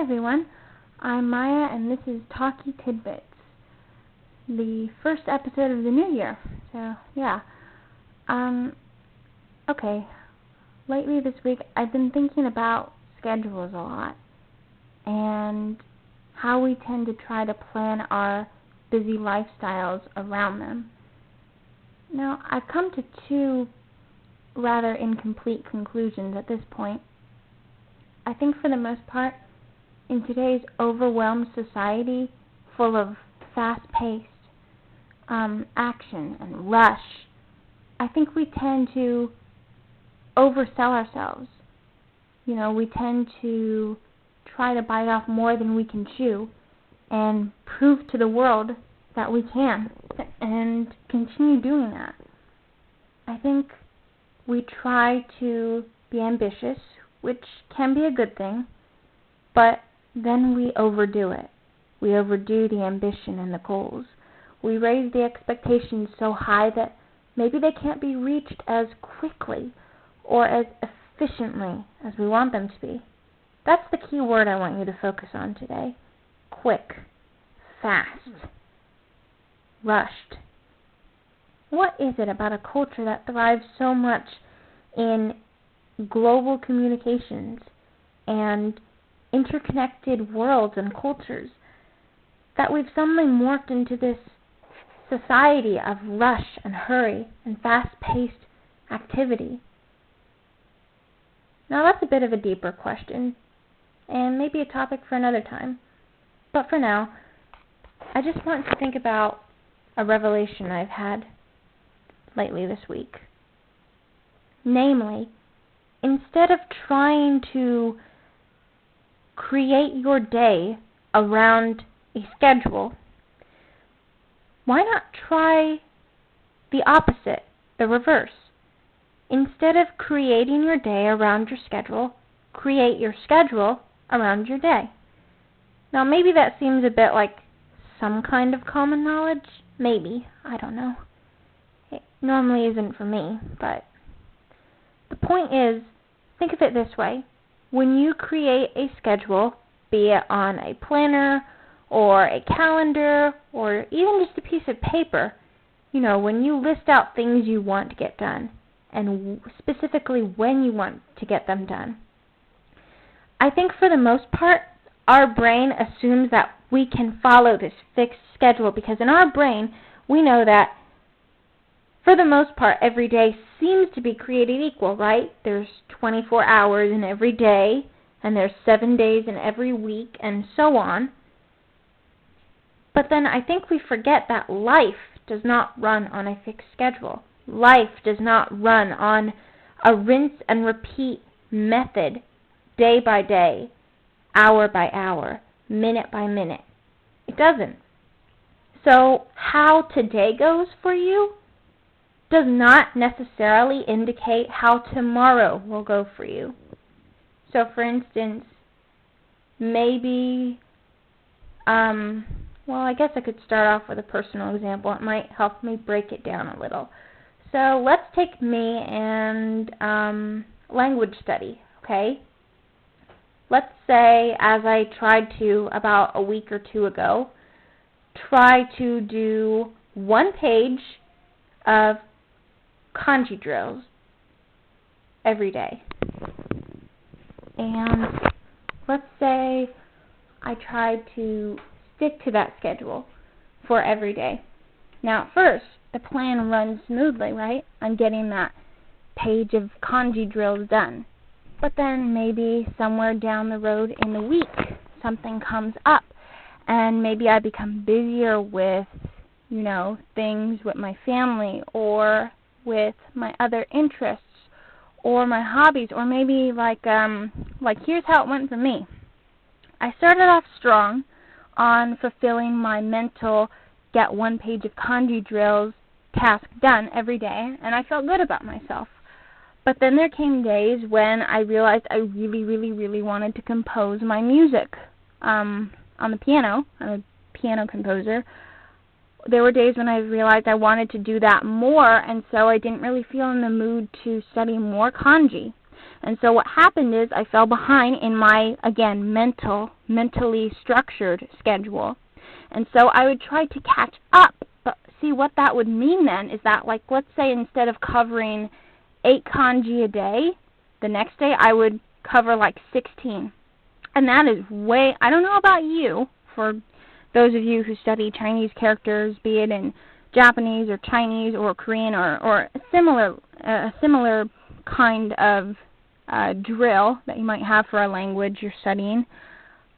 everyone, I'm Maia and this is Talky Tidbits, the first episode of the new year. So, yeah. Okay, lately this week I've been thinking about schedules a lot and how we tend to try to plan our busy lifestyles around them. Now, I've come to two rather incomplete conclusions at this point. I think for the most part, in today's overwhelmed society full of fast-paced action and rush, I think we tend to oversell ourselves. We tend to try to bite off more than we can chew and prove to the world that we can and continue doing that. I think we try to be ambitious, which can be a good thing, but then we overdo it. We overdo the ambition and the goals. We raise the expectations so high that maybe they can't be reached as quickly or as efficiently as we want them to be. That's the key word I want you to focus on today. Quick, fast, rushed. What is it about a culture that thrives so much in global communications and interconnected worlds and cultures that we've suddenly morphed into this society of rush and hurry and fast-paced activity? Now that's a bit of a deeper question and maybe a topic for another time. But for now, I just want to think about a revelation I've had lately this week. Namely, instead of trying to create your day around a schedule, why not try the opposite, the reverse? Instead of creating your day around your schedule, create your schedule around your day. Now, maybe that seems a bit like some kind of common knowledge. Maybe. I don't know. It normally isn't for me, but the point is, think of it this way. When you create a schedule, be it on a planner or a calendar or even just a piece of paper, when you list out things you want to get done and specifically when you want to get them done, I think for the most part, our brain assumes that we can follow this fixed schedule because in our brain, we know that for the most part, every day seems to be created equal, right? There's 24 hours in every day, and there's 7 days in every week, and so on. But then I think we forget that life does not run on a fixed schedule. Life does not run on a rinse and repeat method, day by day, hour by hour, minute by minute. It doesn't. So how today goes for you does not necessarily indicate how tomorrow will go for you. So for instance, maybe, I guess I could start off with a personal example. It might help me break it down a little. So let's take me and language study, okay? Let's say, as I tried to about a week or two ago, try to do one page of kanji drills every day. And let's say I tried to stick to that schedule for every day. Now, at first, the plan runs smoothly, right? I'm getting that page of kanji drills done. But then maybe somewhere down the road in the week, something comes up. And maybe I become busier with, things with my family or with my other interests or my hobbies, or maybe like here's how it went for me. I started off strong on fulfilling my mental get one page of kanji drills task done every day, and I felt good about myself. But then there came days when I realized I really, really, really wanted to compose my music on the piano. I'm a piano composer. There were days when I realized I wanted to do that more, and so I didn't really feel in the mood to study more kanji. And so what happened is I fell behind in my, again, mentally structured schedule. And so I would try to catch up. But see, what that would mean then is that, like, let's say instead of covering 8 kanji a day, the next day I would cover like 16. And that is way, I don't know about you, for those of you who study Chinese characters, be it in Japanese or Chinese or Korean or a similar kind of drill that you might have for a language you're studying.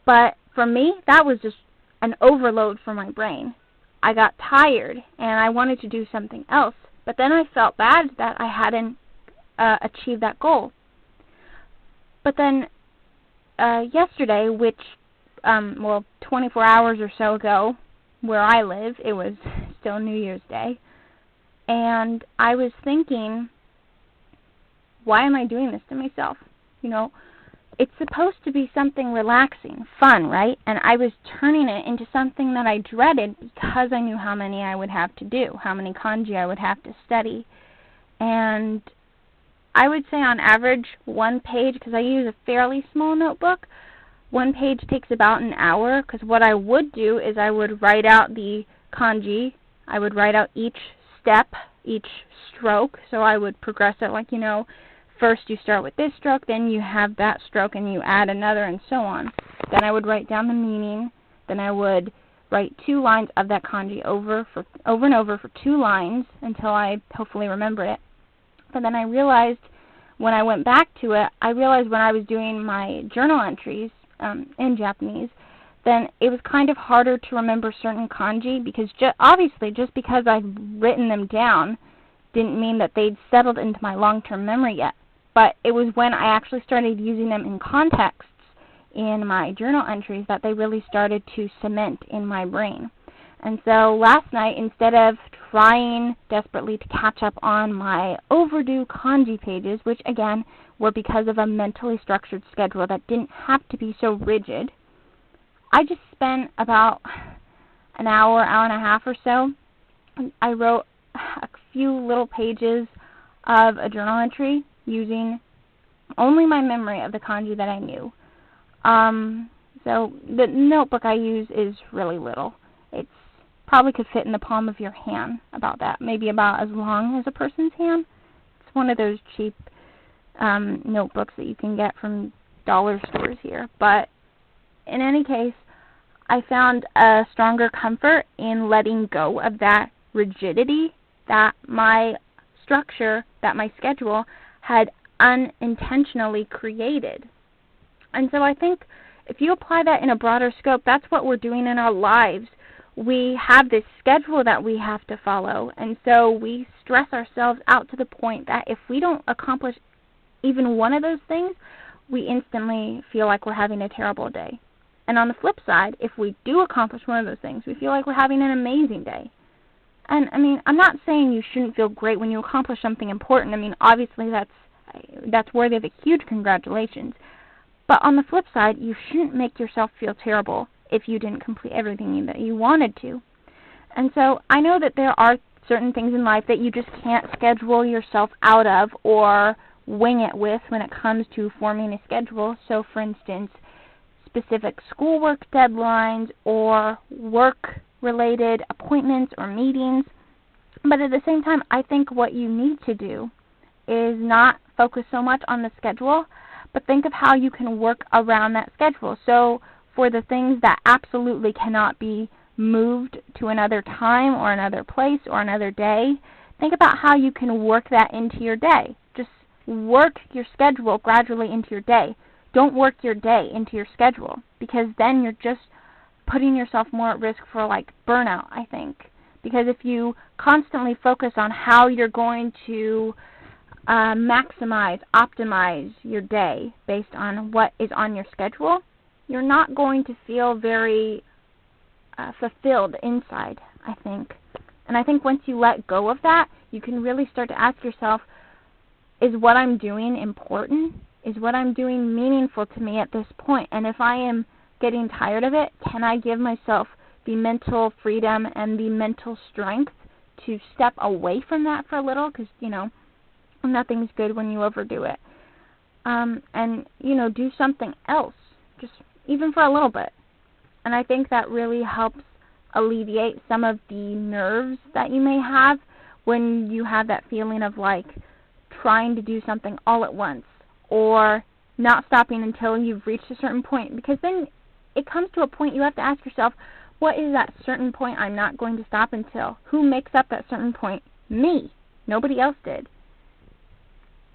But for me, that was just an overload for my brain. I got tired and I wanted to do something else. But then I felt bad that I hadn't achieved that goal. But then yesterday, which, 24 hours or so ago, where I live, it was still New Year's Day, and I was thinking, why am I doing this to myself? You know, it's supposed to be something relaxing, fun, right? And I was turning it into something that I dreaded because I knew how many I would have to do, how many kanji I would have to study. And I would say on average, one page, because I use a fairly small notebook, one page takes about an hour, because what I would do is I would write out the kanji. I would write out each step, each stroke, so I would progress it like, you know, first you start with this stroke, then you have that stroke, and you add another, and so on. Then I would write down the meaning. Then I would write 2 lines of that kanji over and over for 2 lines until I hopefully remember it. But then I realized when I went back to it, I realized when I was doing my journal entries in Japanese, then it was kind of harder to remember certain kanji because obviously just because I've written them down didn't mean that they'd settled into my long-term memory yet. But it was when I actually started using them in contexts in my journal entries that they really started to cement in my brain. And so last night, instead of trying desperately to catch up on my overdue kanji pages, which again were because of a mentally structured schedule that didn't have to be so rigid, I just spent about an hour and a half or so. I wrote a few little pages of a journal entry using only my memory of the kanji that I knew. So the notebook I use is really little. It's probably could fit in the palm of your hand, about that, maybe about as long as a person's hand. It's one of those cheap notebooks that you can get from dollar stores here. But in any case, I found a stronger comfort in letting go of that rigidity that my structure, that my schedule had unintentionally created. And so I think if you apply that in a broader scope, that's what we're doing in our lives. We have this schedule that we have to follow, and so we stress ourselves out to the point that if we don't accomplish even one of those things, we instantly feel like we're having a terrible day. And on the flip side, if we do accomplish one of those things, we feel like we're having an amazing day. And, I mean, I'm not saying you shouldn't feel great when you accomplish something important. I mean, obviously that's worthy of a huge congratulations. But on the flip side, you shouldn't make yourself feel terrible if you didn't complete everything that you wanted to. And so I know that there are certain things in life that you just can't schedule yourself out of or wing it with when it comes to forming a schedule. So, for instance, specific schoolwork deadlines or work-related appointments or meetings. But at the same time, I think what you need to do is not focus so much on the schedule, but think of how you can work around that schedule. So for the things that absolutely cannot be moved to another time or another place or another day, think about how you can work that into your day. Just work your schedule gradually into your day. Don't work your day into your schedule, because then you're just putting yourself more at risk for like burnout, I think. Because if you constantly focus on how you're going to maximize, optimize your day based on what is on your schedule, you're not going to feel very fulfilled inside, I think. And I think once you let go of that, you can really start to ask yourself, is what I'm doing important? Is what I'm doing meaningful to me at this point? And if I am getting tired of it, can I give myself the mental freedom and the mental strength to step away from that for a little? Because, you know, nothing's good when you overdo it. and, do something else, just even for a little bit. And I think that really helps alleviate some of the nerves that you may have when you have that feeling of like trying to do something all at once or not stopping until you've reached a certain point. Because then it comes to a point you have to ask yourself, what is that certain point I'm not going to stop until? Who makes up that certain point? Me. Nobody else did.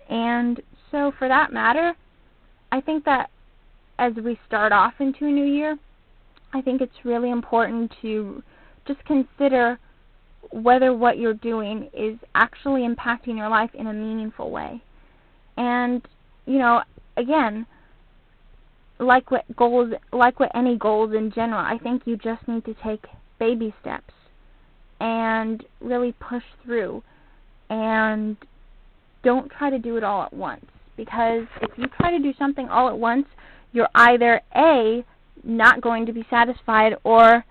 And so for that matter, I think that as we start off into a new year, I think it's really important to just consider whether what you're doing is actually impacting your life in a meaningful way. And, again, like with any goals in general, I think you just need to take baby steps and really push through. And don't try to do it all at once. Because if you try to do something all at once, you're either A, not going to be satisfied or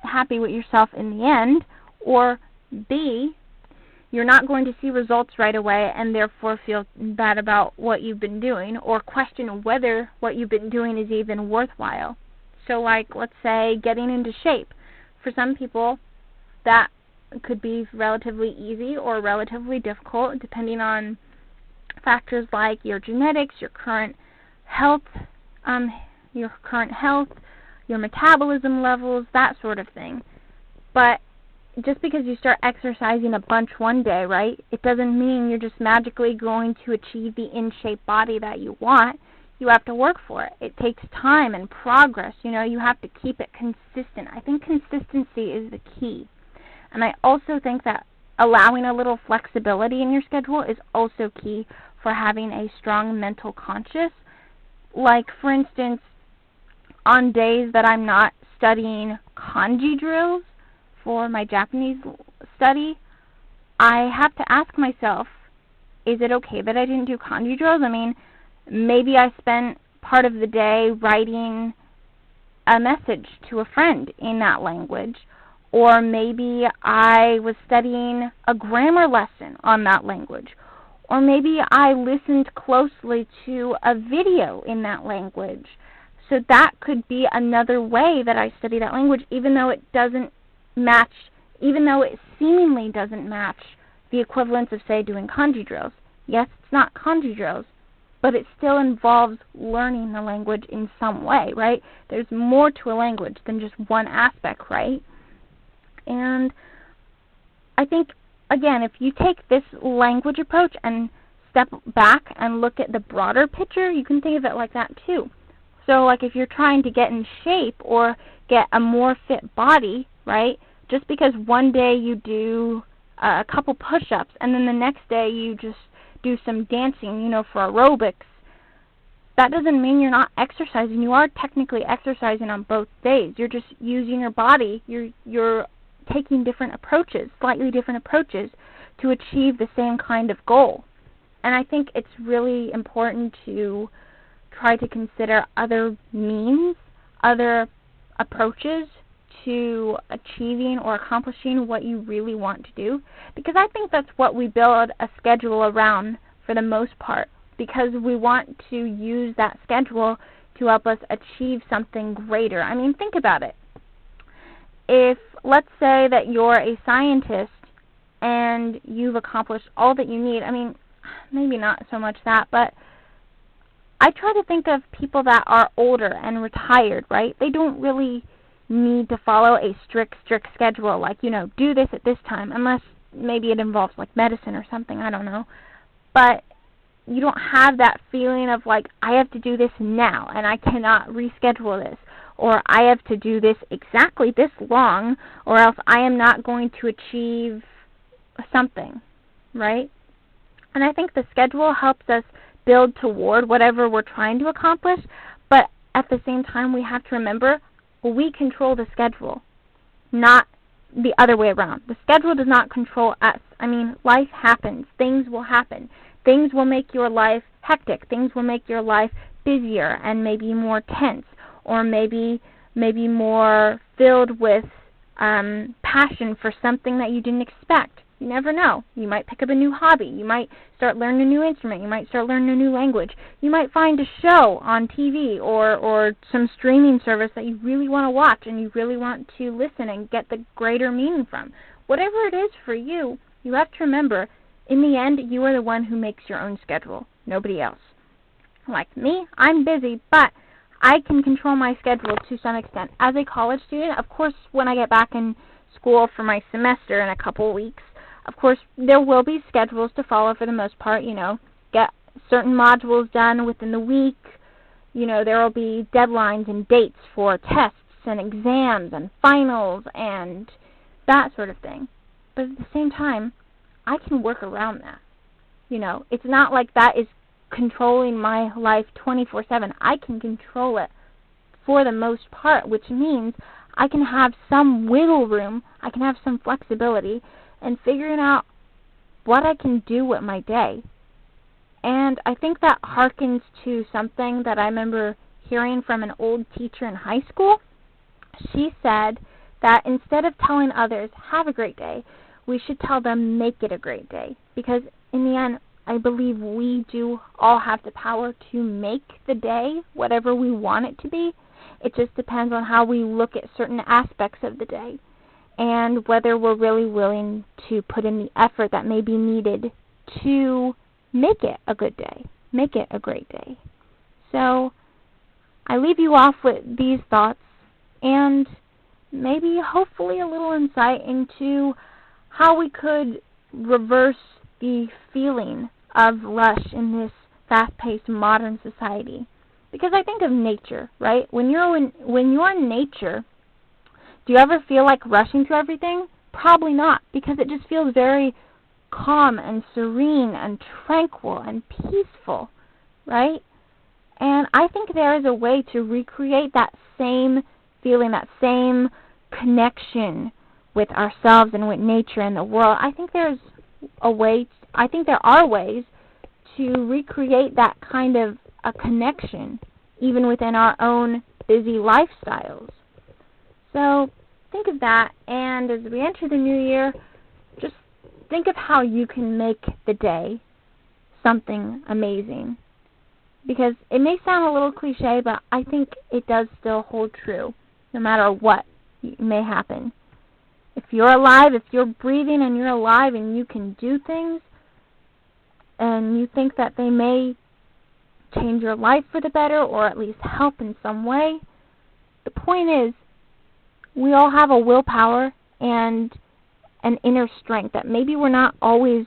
happy with yourself in the end, or B, you're not going to see results right away and therefore feel bad about what you've been doing or question whether what you've been doing is even worthwhile. So like, let's say getting into shape. For some people, that could be relatively easy or relatively difficult depending on factors like your genetics, your current health, your metabolism levels, that sort of thing. But just because you start exercising a bunch one day, right, it doesn't mean you're just magically going to achieve the in-shape body that you want. You have to work for it. It takes time and progress. You have to keep it consistent. I think consistency is the key. And I also think that allowing a little flexibility in your schedule is also key for having a strong mental conscience. Like, for instance, on days that I'm not studying kanji drills for my Japanese study, I have to ask myself, is it okay that I didn't do kanji drills? I mean, maybe I spent part of the day writing a message to a friend in that language, or maybe I was studying a grammar lesson on that language, or maybe I listened closely to a video in that language. So that could be another way that I study that language, even though it seemingly doesn't match the equivalence of, say, doing kanji drills. Yes, it's not kanji drills, but it still involves learning the language in some way, right? There's more to a language than just one aspect, right? And I think, again, if you take this language approach and step back and look at the broader picture, you can think of it like that too. So, like, if you're trying to get in shape or get a more fit body, right, just because one day you do a couple push-ups and then the next day you just do some dancing, for aerobics, that doesn't mean you're not exercising. You are technically exercising on both days. You're just using your body. You're taking different approaches, slightly different approaches, to achieve the same kind of goal. And I think it's really important to try to consider other means, other approaches to achieving or accomplishing what you really want to do. Because I think that's what we build a schedule around for the most part, because we want to use that schedule to help us achieve something greater. I mean, think about it. If, let's say that you're a scientist and you've accomplished all that you need, I mean, maybe not so much that, but I try to think of people that are older and retired, right? They don't really need to follow a strict schedule, like, do this at this time, unless maybe it involves, like, medicine or something, I don't know. But you don't have that feeling of, like, I have to do this now, and I cannot reschedule this, or I have to do this exactly this long, or else I am not going to achieve something, right? And I think the schedule helps us build toward whatever we're trying to accomplish, but at the same time we have to remember we control the schedule, not the other way around. The schedule does not control us. I mean, life happens. Things will happen. Things will make your life hectic. Things will make your life busier and maybe more tense, or maybe more filled with passion for something that you didn't expect. You never know. You might pick up a new hobby. You might start learning a new instrument. You might start learning a new language. You might find a show on TV or some streaming service that you really want to watch and you really want to listen and get the greater meaning from. Whatever it is for you, you have to remember, in the end, you are the one who makes your own schedule, nobody else. Like me, I'm busy, but I can control my schedule to some extent. As a college student, of course, when I get back in school for my semester in a couple weeks, of course, there will be schedules to follow for the most part, get certain modules done within the week. There will be deadlines and dates for tests and exams and finals and that sort of thing. But at the same time, I can work around that. It's not like that is controlling my life 24/7. I can control it for the most part, which means I can have some wiggle room, I can have some flexibility in figuring out what I can do with my day. And I think that harkens to something that I remember hearing from an old teacher in high school. She said that instead of telling others, have a great day, we should tell them, make it a great day. Because in the end, I believe we do all have the power to make the day whatever we want it to be. It just depends on how we look at certain aspects of the day and whether we're really willing to put in the effort that may be needed to make it a good day, make it a great day. So I leave you off with these thoughts and maybe hopefully a little insight into how we could reverse the feeling of rush in this fast-paced modern society. Because I think of nature, right? When you're in nature, do you ever feel like rushing through everything? Probably not, because it just feels very calm and serene and tranquil and peaceful, right? And I think there is a way to recreate that same feeling, that same connection with ourselves and with nature and the world. I think there are ways to recreate that kind of a connection even within our own busy lifestyles. So think of that, and as we enter the new year, just think of how you can make the day something amazing. Because it may sound a little cliche, but I think it does still hold true, no matter what may happen. If you're alive, if you're breathing and you're alive and you can do things, and you think that they may change your life for the better or at least help in some way, the point is, we all have a willpower and an inner strength that maybe we're not always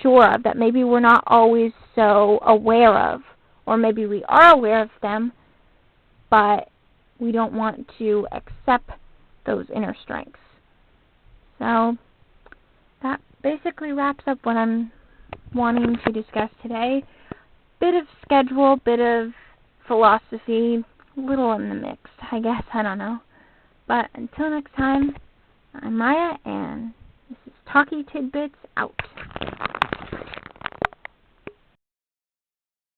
sure of, that maybe we're not always so aware of, or maybe we are aware of them, but we don't want to accept those inner strengths. So that basically wraps up what I'm wanting to discuss today. Bit of schedule, bit of philosophy, a little in the mix, I guess, I don't know. But until next time, I'm Maya, and this is Talky Tidbits out.